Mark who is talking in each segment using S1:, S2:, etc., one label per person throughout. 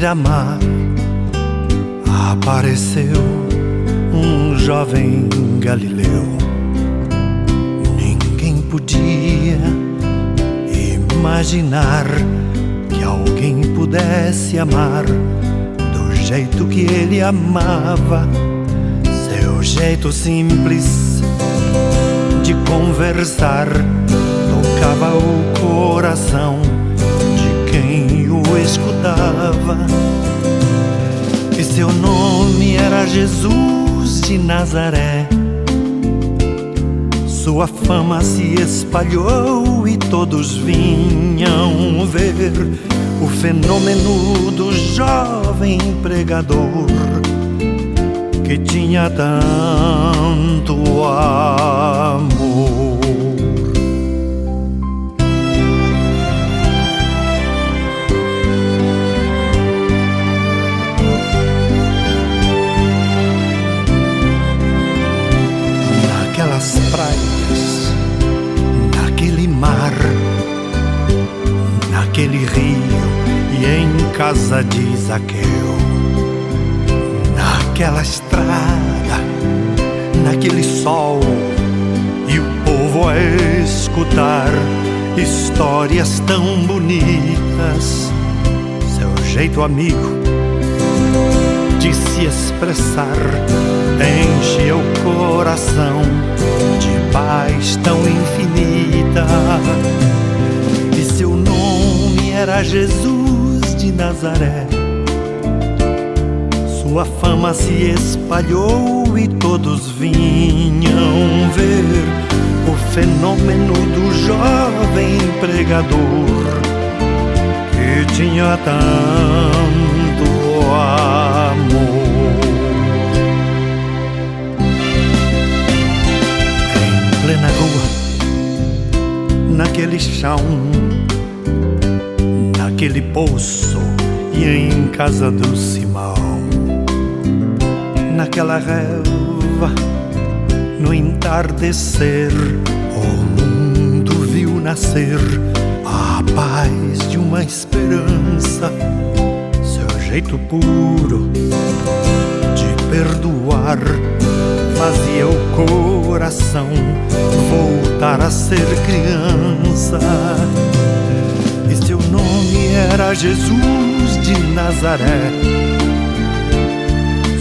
S1: beira-mar apareceu um jovem galileu. Ninguém podia imaginar que alguém pudesse amar do jeito que ele amava. Seu jeito simples de conversar tocava o coração de quem o escutava. E seu nome era Jesus de Nazaré. Sua fama se espalhou e todos vinham ver o fenômeno do jovem pregador que tinha tanto amor. Naquelas praias, naquele mar, naquele rio e em casa de Zaqueu, naquela estrada, naquele sol e o povo a escutar histórias tão bonitas. Seu jeito amigo de se expressar enche o coração de paz tão infinita. E seu nome era Jesus de Nazaré. Sua fama se espalhou e todos vinham ver o fenômeno do jovem pregador que tinha tanto amor. Em plena rua, naquele chão, naquele poço e em casa do Simão, naquela relva, no entardecer, o mundo viu nascer a paz de uma esperança. Seu jeito puro de perdoar fazia o coração voltar a ser criança. E seu nome era Jesus de Nazaré.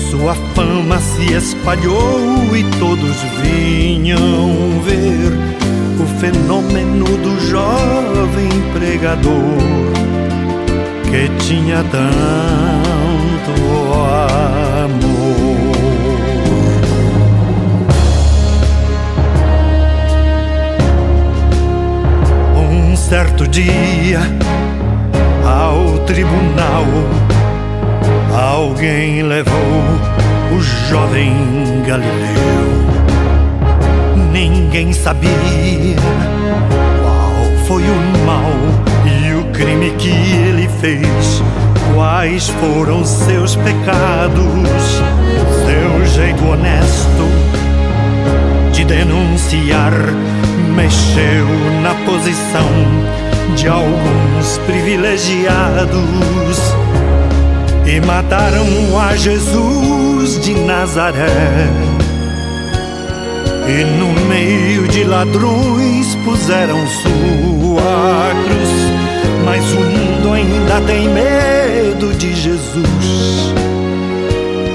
S1: Sua fama se espalhou e todos vinham ver o fenômeno do jovem pregador que tinha tanto amor. Um certo dia, ao tribunal, alguém levou o jovem Galileu. Ninguém sabia qual foi o mal e o crime que ele fez, quais foram seus pecados. Seu jeito honesto de denunciar mexeu na posição de alguns privilegiados e mataram a Jesus de Nazaré. E no meio de ladrões puseram sua cruz. Mas o mundo ainda tem medo de Jesus,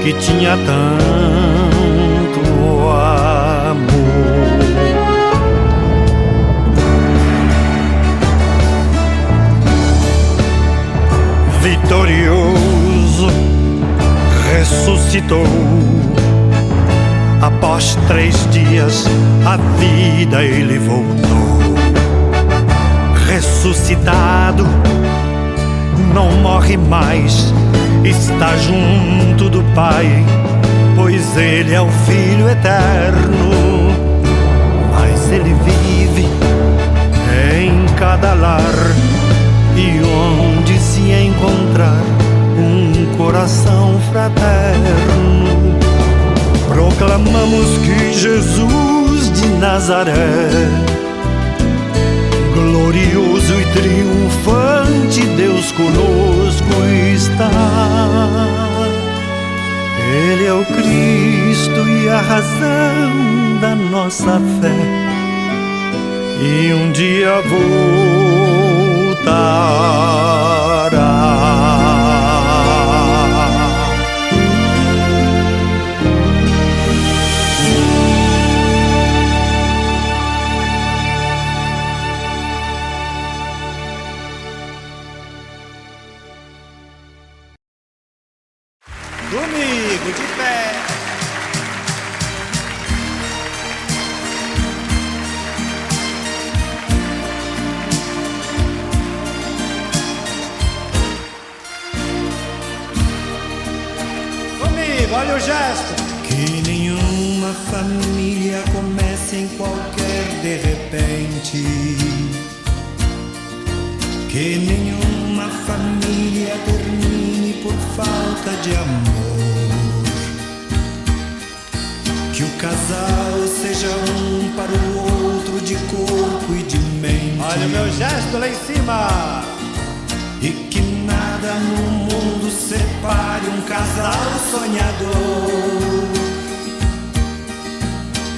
S1: que tinha tanto amor. Vitorioso, ressuscitou. Após 3 dias, a vida ele voltou. Ressuscitado, não morre mais, está junto do Pai, pois ele é o Filho eterno. Mas ele vive em cada lar, e onde se encontrar um coração fraterno, proclamamos que Jesus de Nazaré glorioso e triunfante, Deus conosco está. Ele é o Cristo e a razão da nossa fé, e um dia voltará.
S2: Comigo de pé. Comigo, olha o gesto.
S1: Que nenhuma família comece em qualquer de repente. Que nenhuma família termine por falta de amor. Que o casal seja um para o outro de corpo e de mente.
S2: Olha o meu gesto lá em cima.
S1: E que nada no mundo separe um casal sonhador.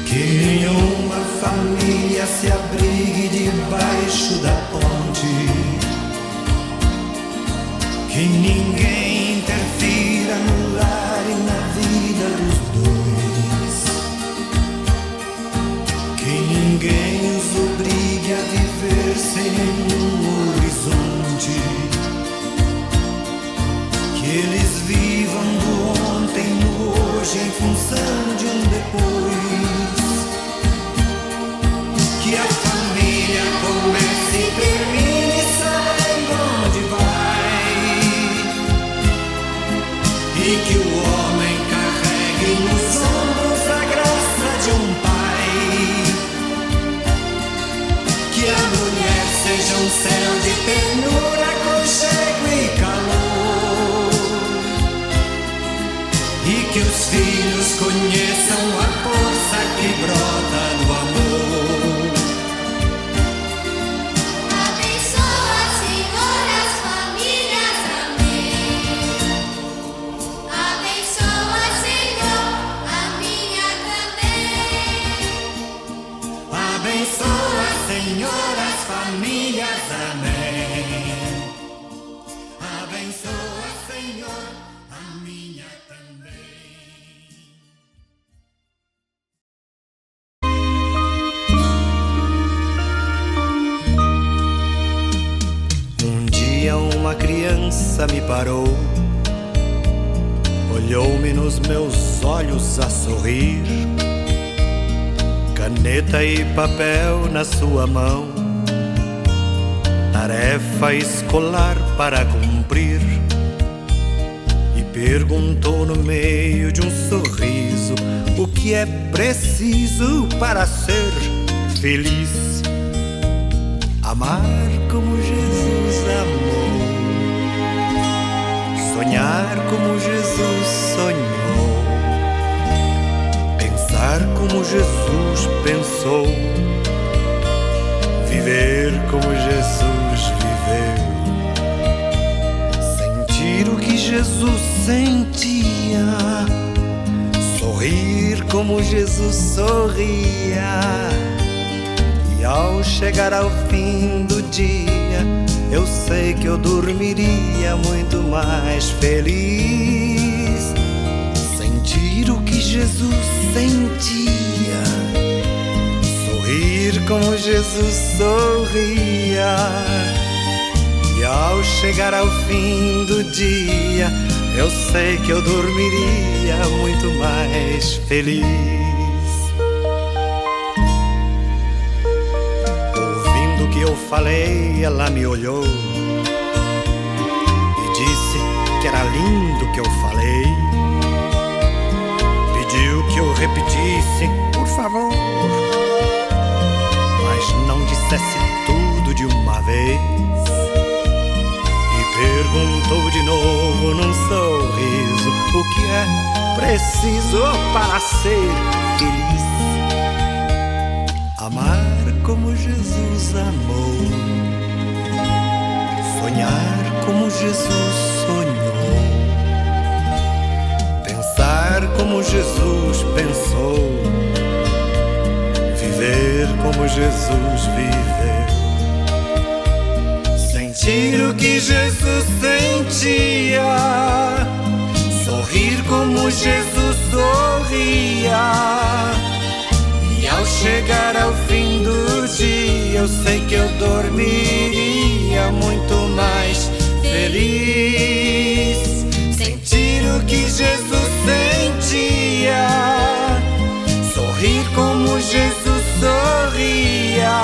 S1: Que nenhuma família se abrigue debaixo da ponte. Que ninguém interfira no lar e na vida dos dois. Que ninguém os obrigue a viver sem nenhum horizonte. Que eles vivam do ontem no hoje em função de um depois. Que a família comece e termine sabendo onde vai. E que o homem carregue nos ombros a graça de um pai. Que a mulher seja um céu de ternura, aconchego e calor. E que os filhos conheçam a força que brota do amor.
S3: Abençoa, Senhor, as famílias, amém. Abençoa, Senhor, a minha também.
S1: Abençoa, Senhor, as famílias, amém. Abençoa, Senhor, a minha também. Um dia uma criança me parou, olhou-me nos meus olhos a sorrir, caneta e papel na sua mão, tarefa escolar para cumprir, e perguntou no meio de um sorriso o que é preciso para ser feliz. Amar como Jesus amou, sonhar como Jesus sonhou, pensar como Jesus pensou, viver como Jesus viveu, sentir o que Jesus sentia, sorrir como Jesus sorria. E ao chegar ao fim do dia, eu sei que eu dormiria muito mais feliz. Sentir o que Jesus sentia, sorrir como Jesus sorria. E ao chegar ao fim do dia, eu sei que eu dormiria muito mais feliz. Que eu falei, ela me olhou e disse que era lindo o que eu falei. Pediu que eu repetisse, por favor, mas não dissesse tudo de uma vez. E perguntou de novo num sorriso o que é preciso para ser feliz. Amar como Jesus amou, sonhar como Jesus sonhou, pensar como Jesus pensou, viver como Jesus viveu, sentir o que Jesus sentia, sorrir como Jesus sorria. E ao chegar ao fim do dia, eu sei que eu dormiria muito mais feliz. Sentir o que Jesus sentia, sorrir como Jesus sorria.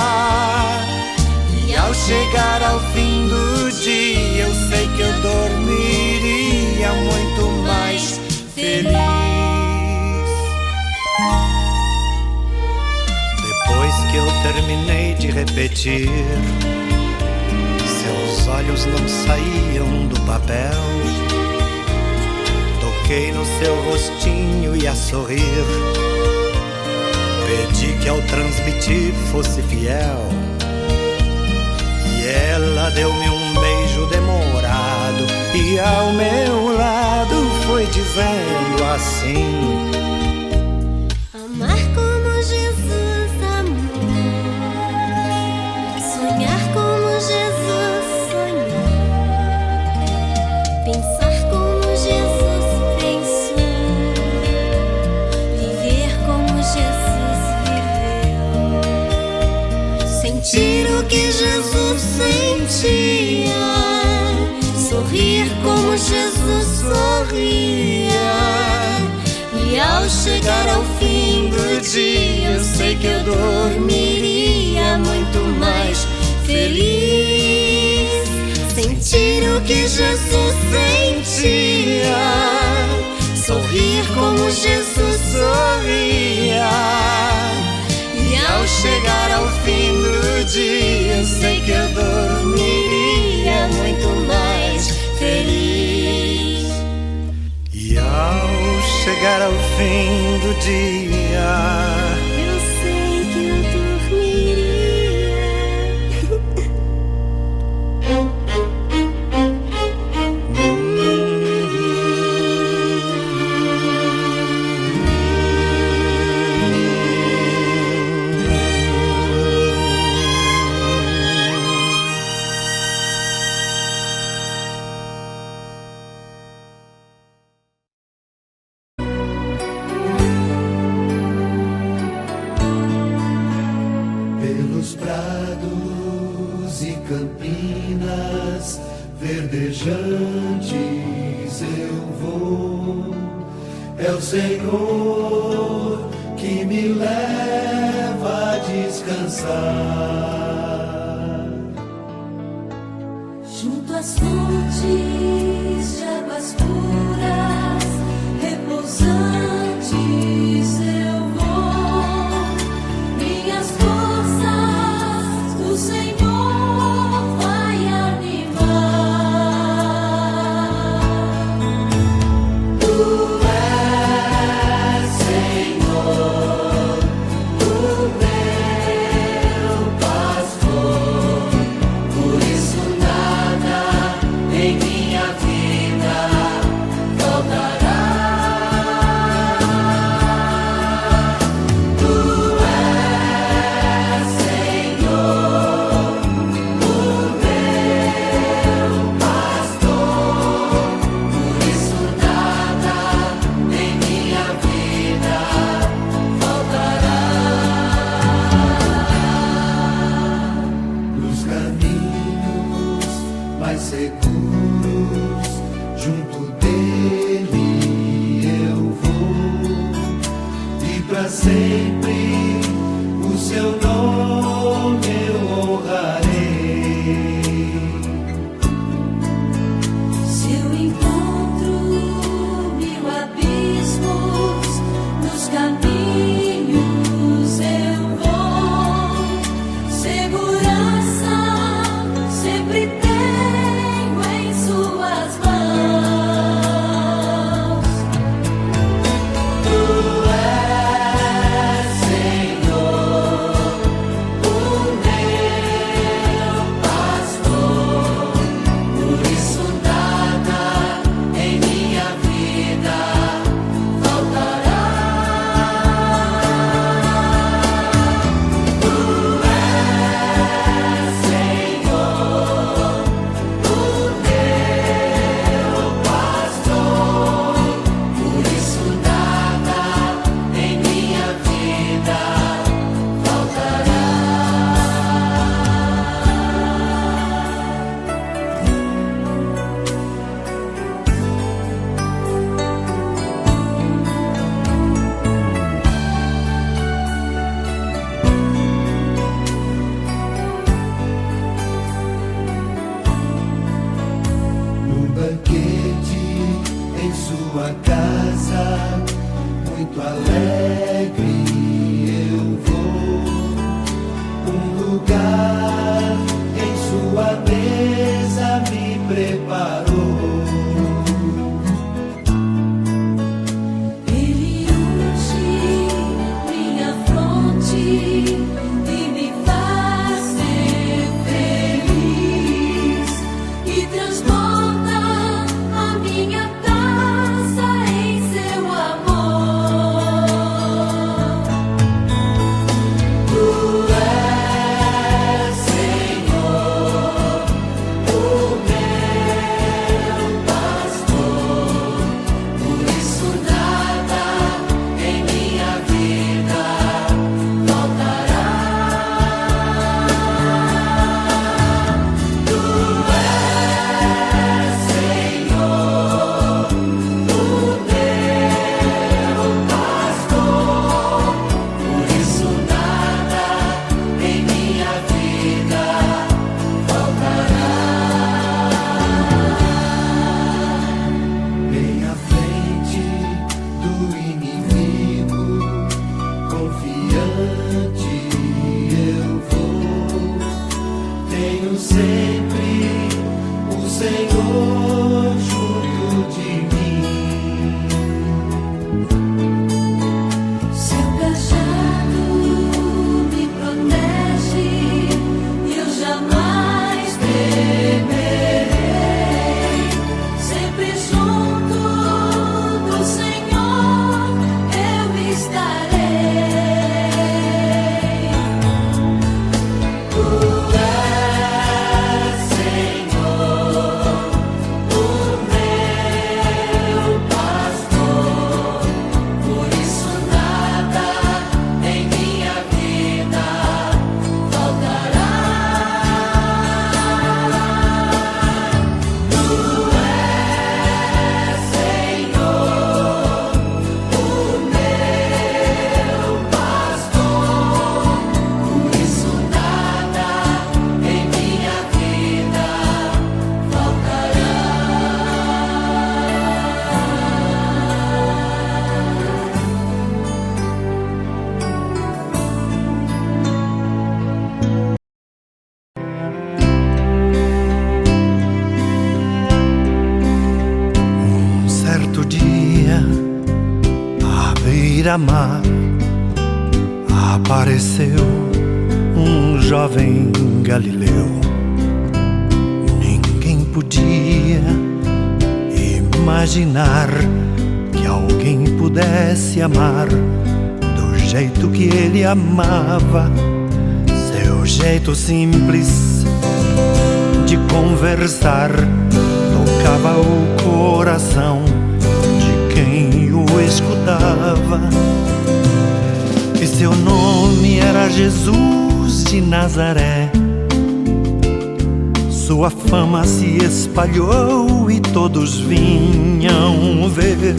S1: E ao chegar ao fim do dia, eu sei que eu dormiria muito mais feliz. Depois que eu terminei de repetir, seus olhos não saíam do papel. Toquei no seu rostinho e a sorrir, pedi que ao transmitir fosse fiel. E ela deu-me um beijo demorado e ao meu lado foi dizendo assim:
S3: Amar como Jesus amou, sonhar como Jesus sonhou, pensar como Jesus pensou, viver como Jesus viveu,
S1: sentir o que Jesus sentia, sorrir como Jesus sorria. E ao chegar ao fim do dia, eu sei que eu dormiria muito mais feliz. Sentir o que Jesus sentia, sorrir como Jesus sorria. E ao chegar ao fim do dia, eu sei que eu dormiria muito mais feliz. E ao chegar ao fim do dia,
S3: eu sei que eu dormiria.
S4: Pelos prados e campinas verdejantes eu vou. É o Senhor que me leva a descansar.
S3: Junto às fontes de águas puras, repousantes eu vou. Minhas forças do Senhor vai animar. Tu és Senhor, o meu pastor, por isso nada em minha
S4: adiante eu vou, tenho sempre o Senhor junto de mim.
S3: Seu cajado me protege e eu jamais temerei. Sempre junto do Senhor eu estarei. Tu és, Senhor, o meu pastor, por isso nada em minha vida faltará. Tu és, Senhor, o meu pastor, por isso nada em minha vida faltará.
S1: Um certo dia, à beira-mar, apareceu um jovem galileu. Ninguém podia imaginar que alguém pudesse amar do jeito que ele amava. Seu jeito simples de conversar tocava o coração de quem o escutava. E seu nome era Jesus de Nazaré. Sua fama se espalhou e todos vinham ver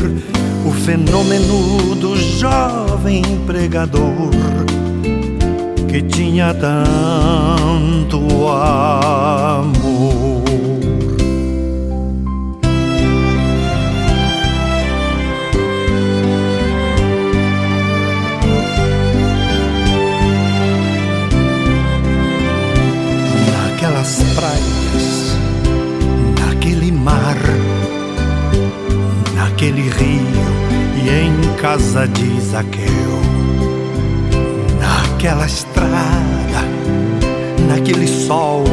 S1: o fenômeno do jovem pregador que tinha tanto amor. Naquelas praias, naquele mar, naquele rio e em casa de Zaqueu, naquela estrada, naquele sol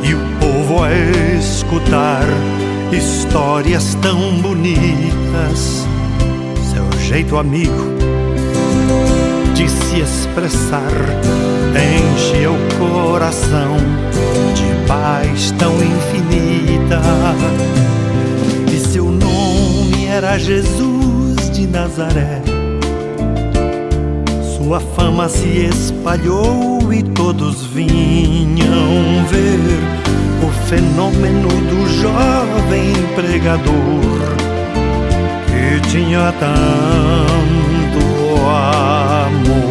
S1: e o povo a escutar histórias tão bonitas. Seu jeito amigo de se expressar enche o coração de paz tão infinita. E seu nome era Jesus de Nazaré. Sua fama se espalhou e todos vinham ver o fenômeno do jovem pregador que tinha tanto amor.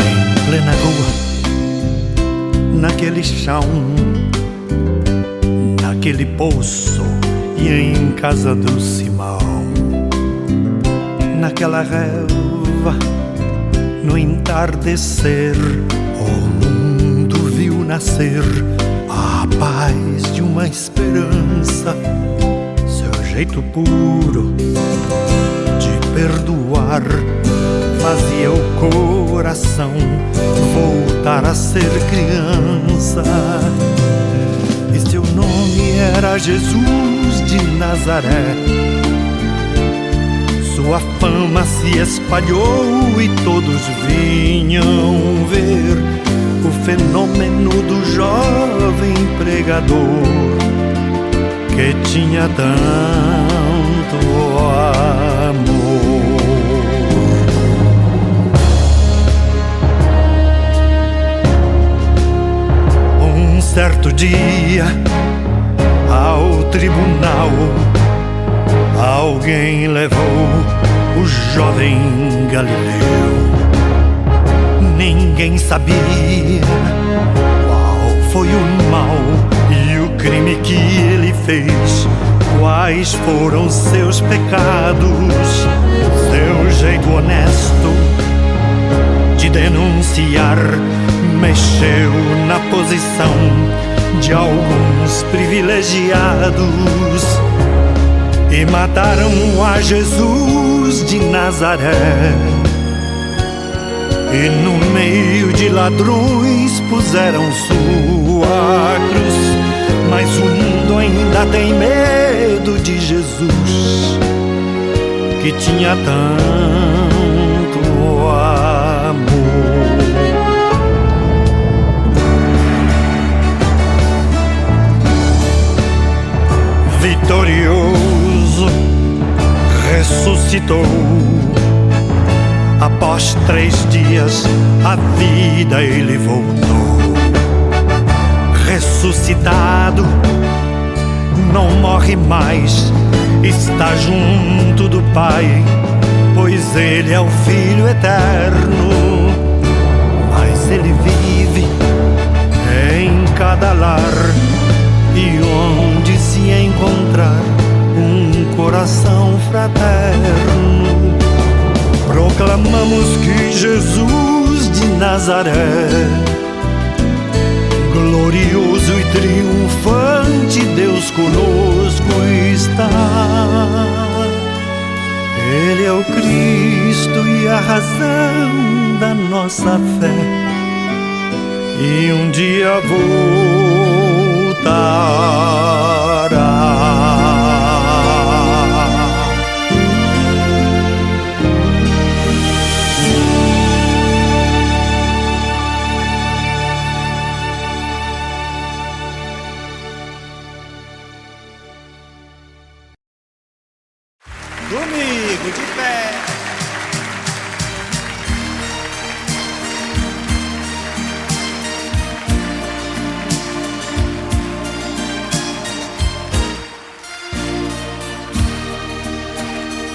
S1: Em plena rua, naquele chão, naquele poço e em casa do Simão, naquela relva, no entardecer, o mundo viu nascer a paz de uma esperança. Seu jeito puro de perdoar fazia o coração voltar a ser criança. E seu nome era Jesus de Nazaré. Sua fama se espalhou e todos vinham ver o fenômeno do jovem pregador que tinha tanto amor. Um certo dia, ao tribunal, alguém levou o jovem Galileu. Ninguém sabia qual foi o mal e o crime que ele fez Quais foram seus pecados, seu jeito honesto de denunciar mexeu na posição de alguns privilegiados e mataram a Jesus de Nazaré. E no meio de ladrões puseram sua cruz, mas o mundo ainda tem medo de Jesus, que tinha tanto amor. Vitorioso, ressuscitou. Após 3 dias, a vida ele voltou. Ressuscitado, não morre mais, está junto do Pai, pois ele é o Filho eterno. Mas ele vive em cada lar, e onde se encontrar um coração fraterno, proclamamos que Jesus de Nazaré, glorioso e triunfante, Deus conosco está. Ele é o Cristo e a razão da nossa fé, e um dia voltará.
S2: Domingo de pé.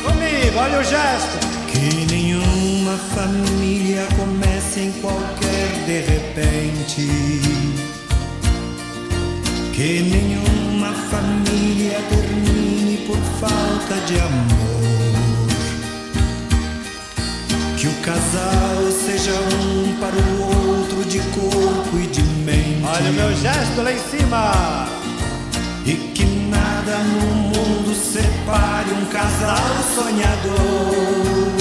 S2: Domingo, olha o gesto.
S1: Que nenhuma família comece em qualquer de repente, que nenhuma família termine por falta de amor, que o casal seja um para o outro de corpo e de mente.
S2: Olha o meu gesto lá em cima.
S1: E que nada no mundo separe um casal sonhador,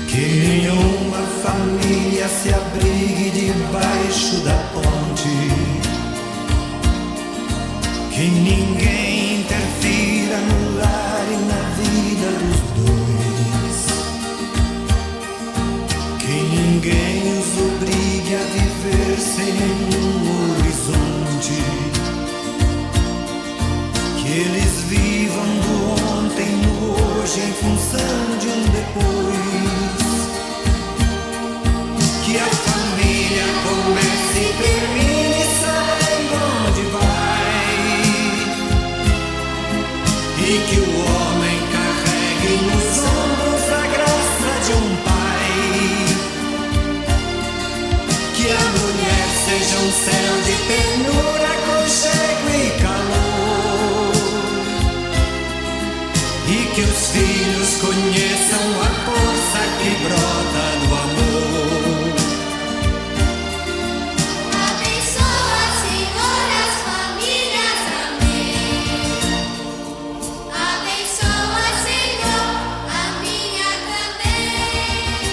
S1: que nenhuma família se abrigue debaixo da ponte, que ninguém interfira no lar e na vida dos dois, que ninguém os obrigue a viver sem nenhum horizonte, que eles vivam do ontem no hoje em função de um depois, que a família comece e termine sabendo onde vai, e que o homem carregue nos ombros a graça de um pai, que a mulher seja um céu de ternura, aconchego e calor, e que os filhos conheçam a força que brota do amor.
S5: Abençoa, Senhor, as famílias, amém. Abençoa, Senhor, a minha também.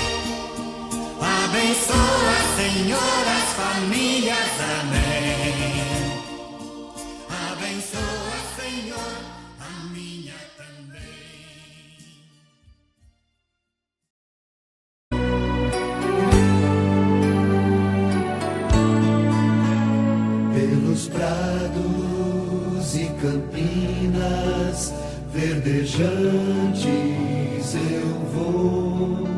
S1: Abençoa, Senhor, as famílias, amém. Abençoa, Senhor, a minha também.
S4: Pelos prados e campinas verdejantes eu vou.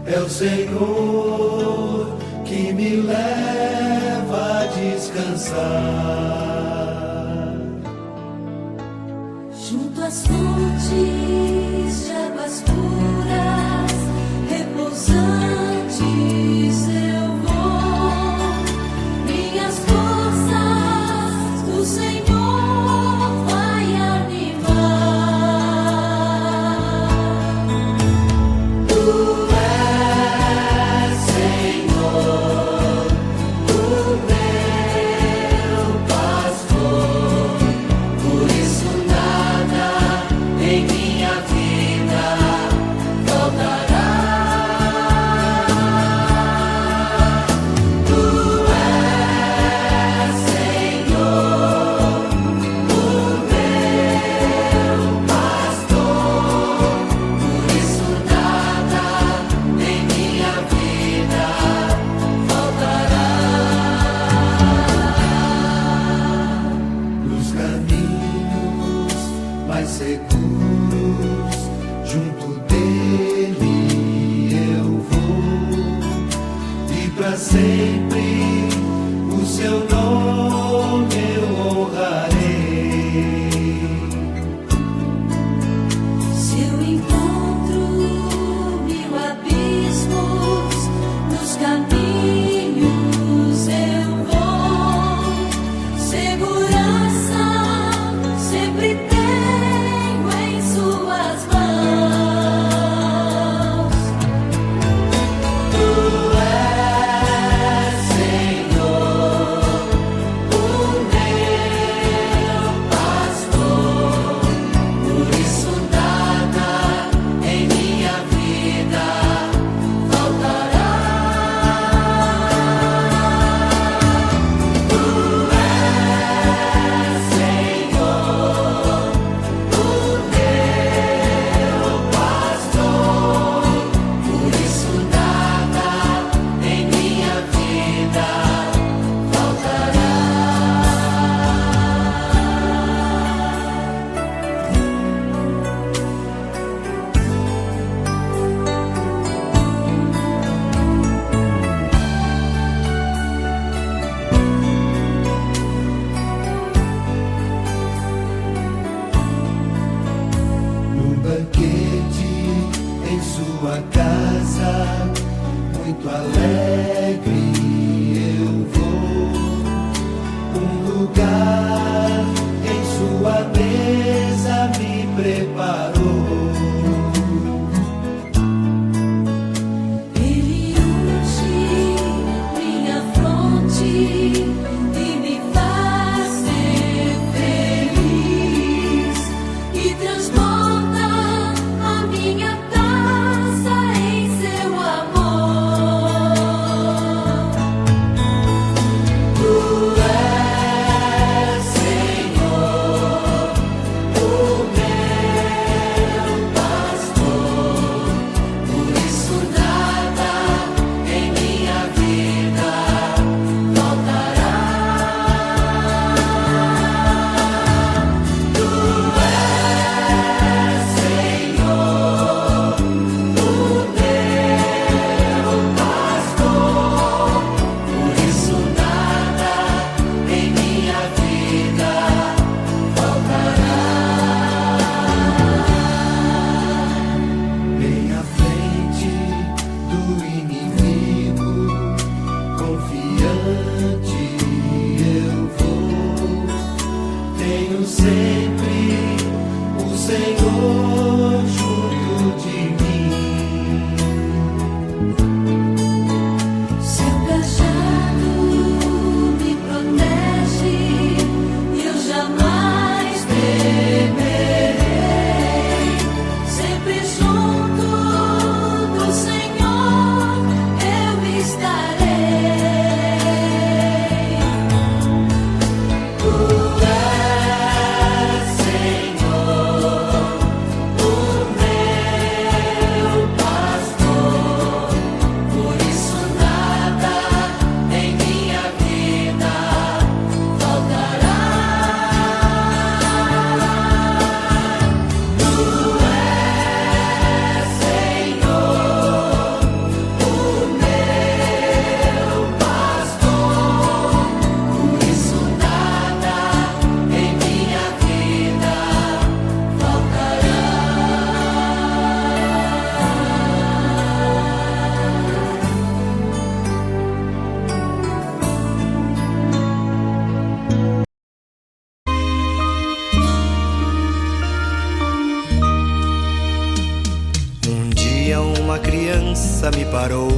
S4: É o Senhor que me leva a descansar.
S5: Junto às fontes de águas puras, repousantes eu vou. Minhas forças do Senhor
S4: sempre o seu nome eu honrarei.
S5: Se eu encontro mil abismos nos caminhos, eu vou. Segurança sempre tenho em suas mãos.
S3: Tu és, Senhor, o meu pastor, por isso nada em minha vida faltará. Tu és, Senhor, o meu pastor, por isso nada em minha vida faltará.
S4: No banquete em sua casa, muito alegre eu vou. Um lugar em sua mesa me preparou.
S5: Ele unge minha fronte e me faz ser feliz, e transborda a minha taça em seu amor.
S3: Tu és, Senhor, o meu pastor, por isso nada em minha vida faltará. Tu és, Senhor, o meu pastor, por isso nada em minha vida faltará.
S4: Bem à frente do inimigo, confiante eu vou. Tenho sempre o Senhor junto de mim.
S5: Seu cajado me protege e eu jamais temerei. Sempre junto do Senhor eu estarei.
S3: Tu és, Senhor, o meu pastor, por isso nada em minha vida faltará. Tu és, Senhor, o meu pastor, por isso nada em minha vida faltará.
S1: Um dia uma criança me parou,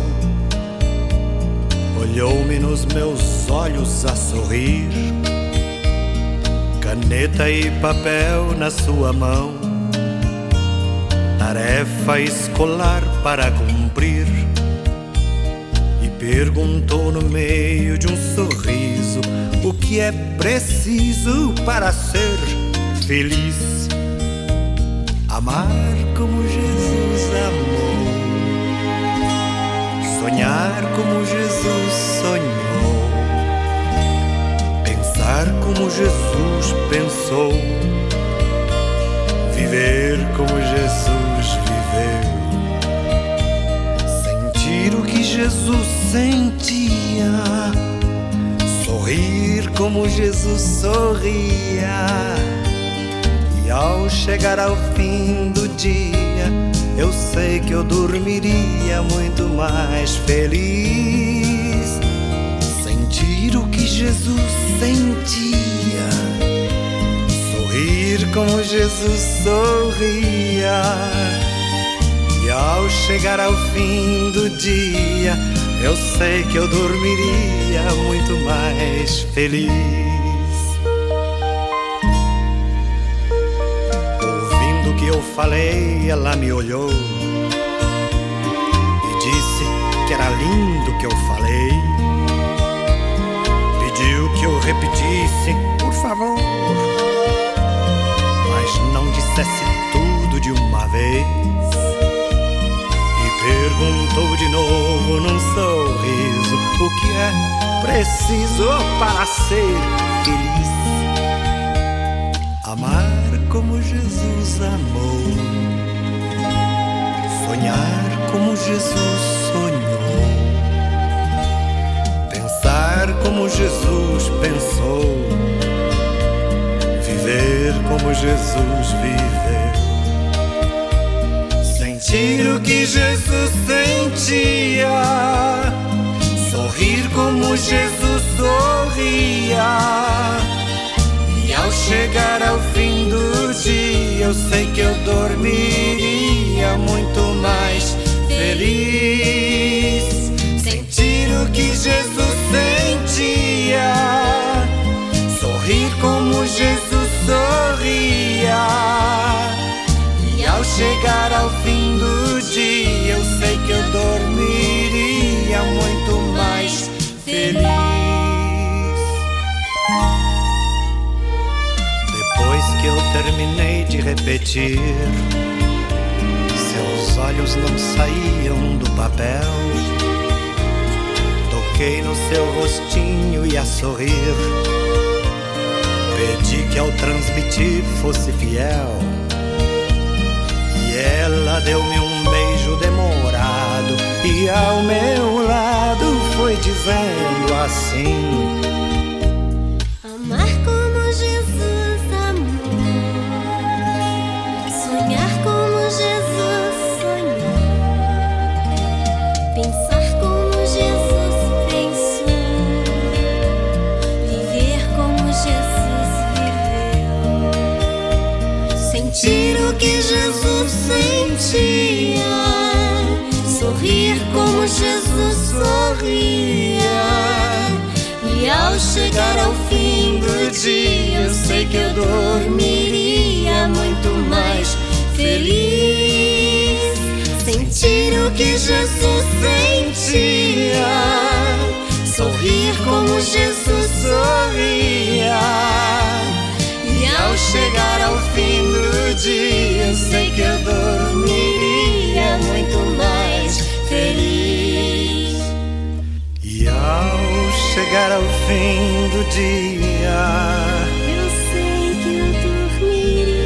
S1: olhou-me nos meus olhos a sorrir, caneta e papel na sua mão, tarefa escolar para cumprir, e perguntou no meio de um sorriso o que é preciso para ser feliz. Amar como Jesus amou, sonhar como Jesus sonhou, pensar como Jesus pensou, viver como Jesus viveu, sentir o que Jesus sentia, sorrir como Jesus sorria. E ao chegar ao fim do dia, eu sei que eu dormiria muito mais feliz. Sentir o que Jesus sentia, sorrir como Jesus sorria. E ao chegar ao fim do dia, eu sei que eu dormiria muito mais feliz. Ouvindo o que eu falei, ela me olhou e disse que era lindo o que eu falei. Pediu que eu repetisse, por favor, mas não dissesse tudo de uma vez. Perguntou de novo num sorriso o que é preciso para ser feliz. Amar como Jesus amou, sonhar como Jesus sonhou, pensar como Jesus pensou, viver como Jesus viveu. Sentir o que Jesus sentia, sorrir como Jesus sorria. E ao chegar ao fim do dia, eu sei que eu dormiria muito mais feliz. Sentir o que Jesus sentia, sorrir como Jesus sorria. Ao chegar ao fim do dia, eu sei que eu dormiria muito mais feliz. Depois que eu terminei de repetir, seus olhos não saíam do papel. Toquei no seu rostinho e a sorrir, pedi que ao transmitir fosse fiel. Ela deu-me um beijo demorado e ao meu lado foi dizendo assim:
S5: amar como Jesus amou, sonhar como Jesus sonhou, pensar como Jesus pensou, viver como Jesus viveu.
S1: sentir o que Jesus sentia, sorrir como Jesus sorria. E ao chegar ao fim do dia, eu sei que eu dormiria muito mais feliz. Sentir o que Jesus sentia, sorrir como Jesus sorria. E ao chegar ao fim do dia, eu sei que eu dormiria muito mais feliz. E ao chegar ao fim do dia,
S5: Eu sei que eu dormiria.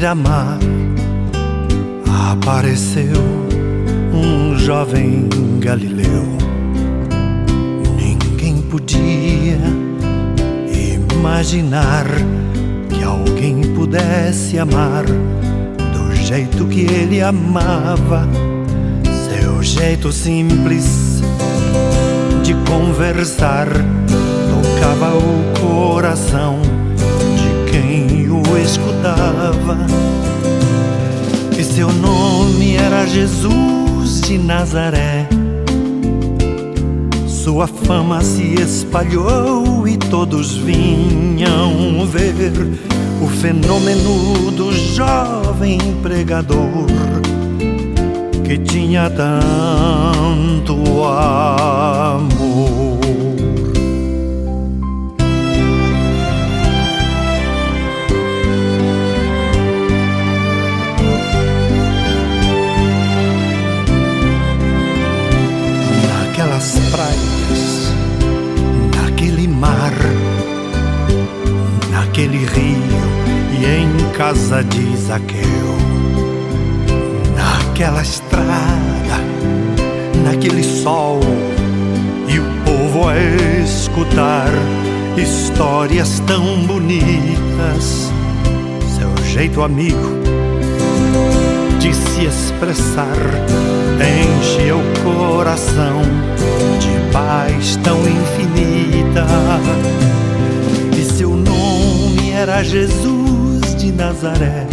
S1: beira-mar apareceu um jovem galileu. Ninguém podia imaginar que alguém pudesse amar do jeito que ele amava. Seu jeito simples de conversar tocava o coração de quem o escutava. E seu nome era Jesus de Nazaré. Sua fama se espalhou e todos vinham ver o fenômeno do jovem pregador, que que tinha tanto amor. Naquelas praias, naquele mar, naquele rio e em casa de Zaqueu, naquela estrada, naquele sol e o povo a escutar histórias tão bonitas. Seu jeito amigo de se expressar enche o coração de paz tão infinita. E seu nome era Jesus de Nazaré.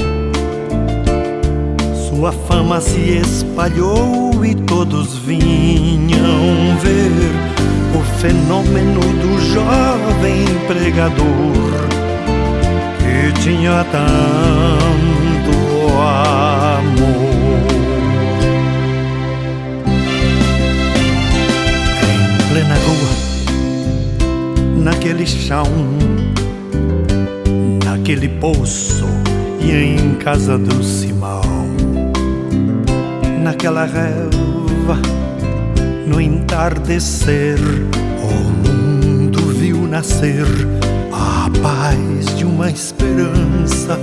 S1: Sua fama se espalhou e todos vinham ver o fenômeno do jovem pregador que tinha tanto amor. Em plena rua, naquele chão, naquele poço e em casa do Simão, naquela relva, no entardecer, o mundo viu nascer a paz de uma esperança.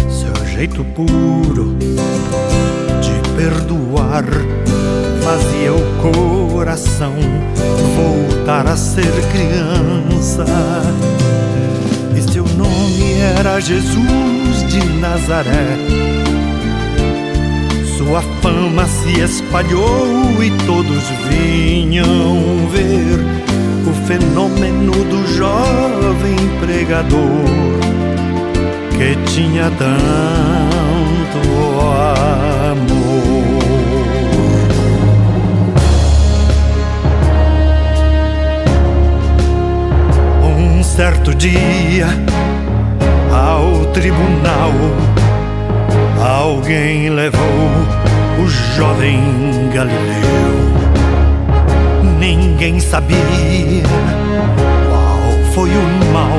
S1: Seu jeito puro de perdoar fazia o coração voltar a ser criança. E seu nome era Jesus de Nazaré. Sua fama se espalhou e todos vinham ver o fenômeno do jovem pregador que tinha tanto amor. Um certo dia, ao tribunal, alguém levou o jovem Galileu. Ninguém sabia qual foi o mal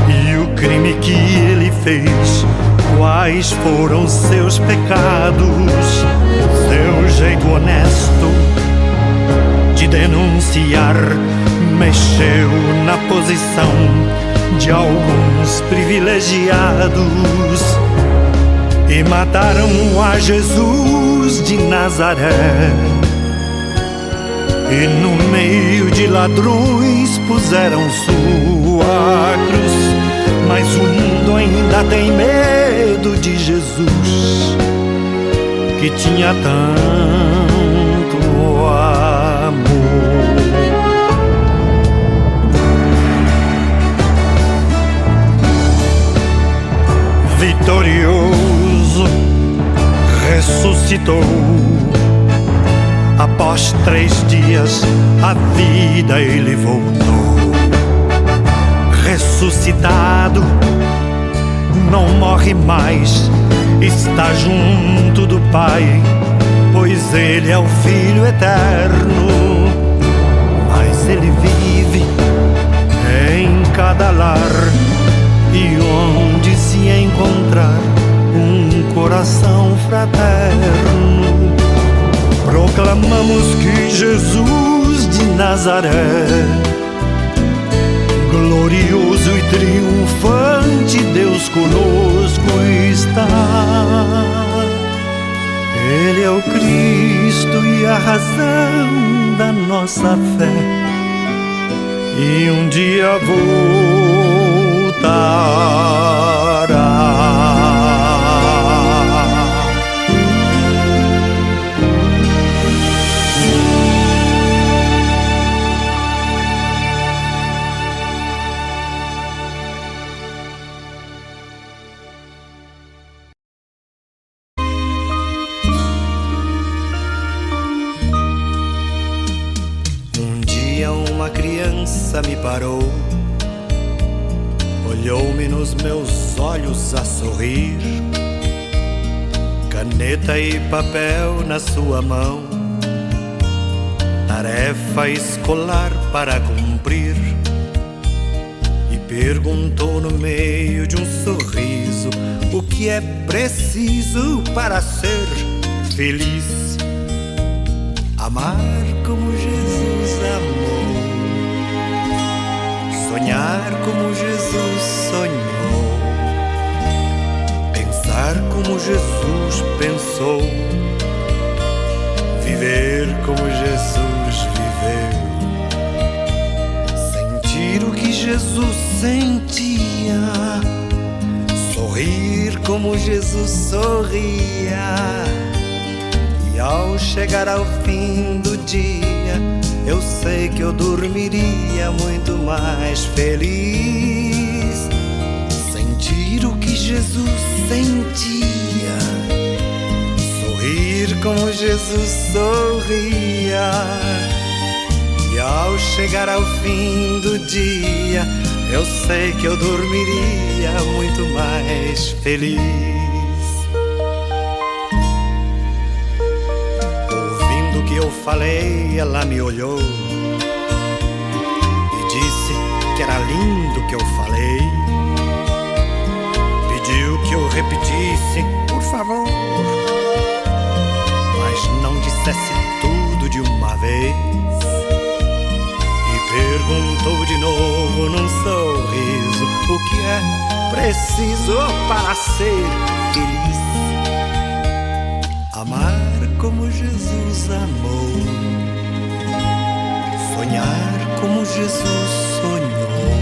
S1: e o crime que ele fez, quais foram seus pecados. Seu jeito honesto de denunciar mexeu na posição de alguns privilegiados e mataram a Jesus de Nazaré. E no meio de ladrões puseram sua cruz. Mas o mundo ainda tem medo de Jesus, que tinha tanto amor. Vitorioso, ressuscitou. Após 3 dias, a vida ele voltou. Ressuscitado, não morre mais, está junto do Pai, pois ele é o Filho eterno. Mas ele vive em cada lar, e onde se encontrar um coração fraterno, proclamamos que Jesus de Nazaré, glorioso e triunfante, Deus conosco está. Ele é o Cristo e a razão da nossa fé, e um dia voltará. Uma criança me parou, olhou-me nos meus olhos a sorrir. caneta e papel na sua mão, tarefa escolar para cumprir, e perguntou no meio de um sorriso o que é preciso para ser feliz. Amar como Jesus amou, sonhar como Jesus sonhou, pensar como Jesus pensou, viver como Jesus viveu, sentir o que Jesus sentia, sorrir como Jesus sorria. E ao chegar ao fim do dia, eu sei que eu dormiria muito mais feliz. Sentir o que Jesus sentia, sorrir como Jesus sorria. E ao chegar ao fim do dia, eu sei que eu dormiria muito mais feliz. Ouvindo o que eu falei, ela me olhou e disse que era lindo o que eu falei. Pediu que eu repetisse, por favor, mas não dissesse tudo de uma vez. Perguntou de novo num sorriso o que é preciso para ser feliz. Amar como Jesus amou, sonhar como Jesus sonhou,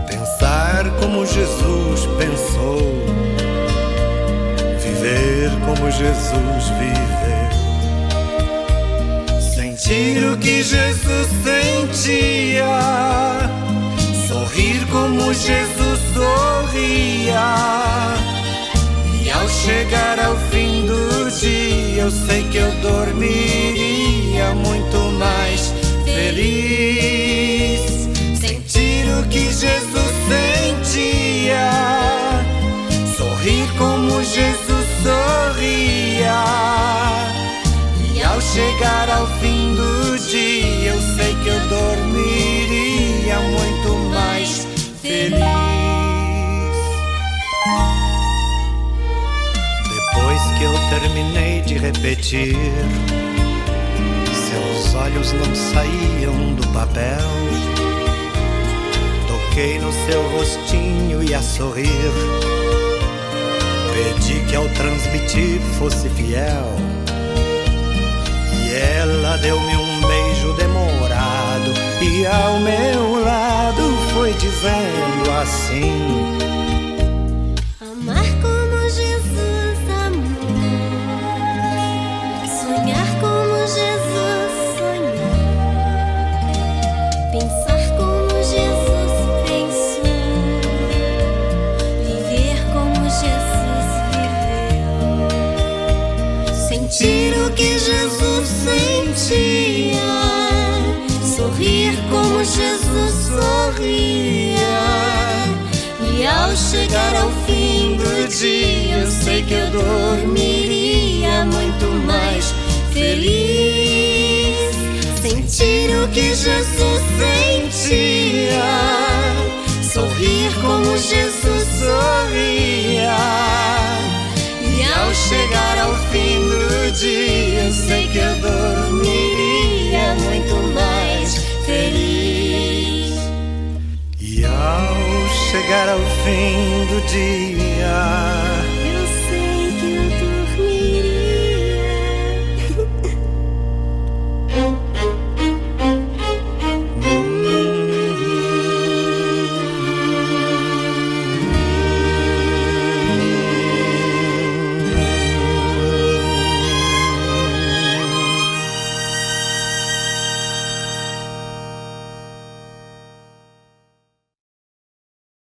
S1: pensar como Jesus pensou, viver como Jesus viveu. Sentir o que Jesus sentia, sorrir como Jesus sorria. E ao chegar ao fim do dia, eu sei que eu dormiria muito mais feliz. Sentir o que Jesus sentia, sorrir como Jesus sorria. E ao chegar ao fim do dia, eu sei que eu dormiria muito mais feliz. Depois que eu terminei de repetir, seus olhos não saíam do papel. Toquei no seu rostinho e a sorrir, pedi que ao transmitir fosse fiel. Ela deu-me um beijo demorado e ao meu lado foi dizendo assim:
S5: amar como Jesus amou, sonhar como Jesus sonhou, pensar como Jesus pensou, viver como Jesus viveu,
S1: sentir o que Jesus sentia, sorrir como Jesus sorria. E ao chegar ao fim do dia, eu sei que eu dormiria muito mais feliz. Sentir o que Jesus sentia, sorrir como Jesus sorria. E ao chegar ao fim do dia, eu sei que eu dormiria muito mais feliz. E ao chegar ao fim do dia,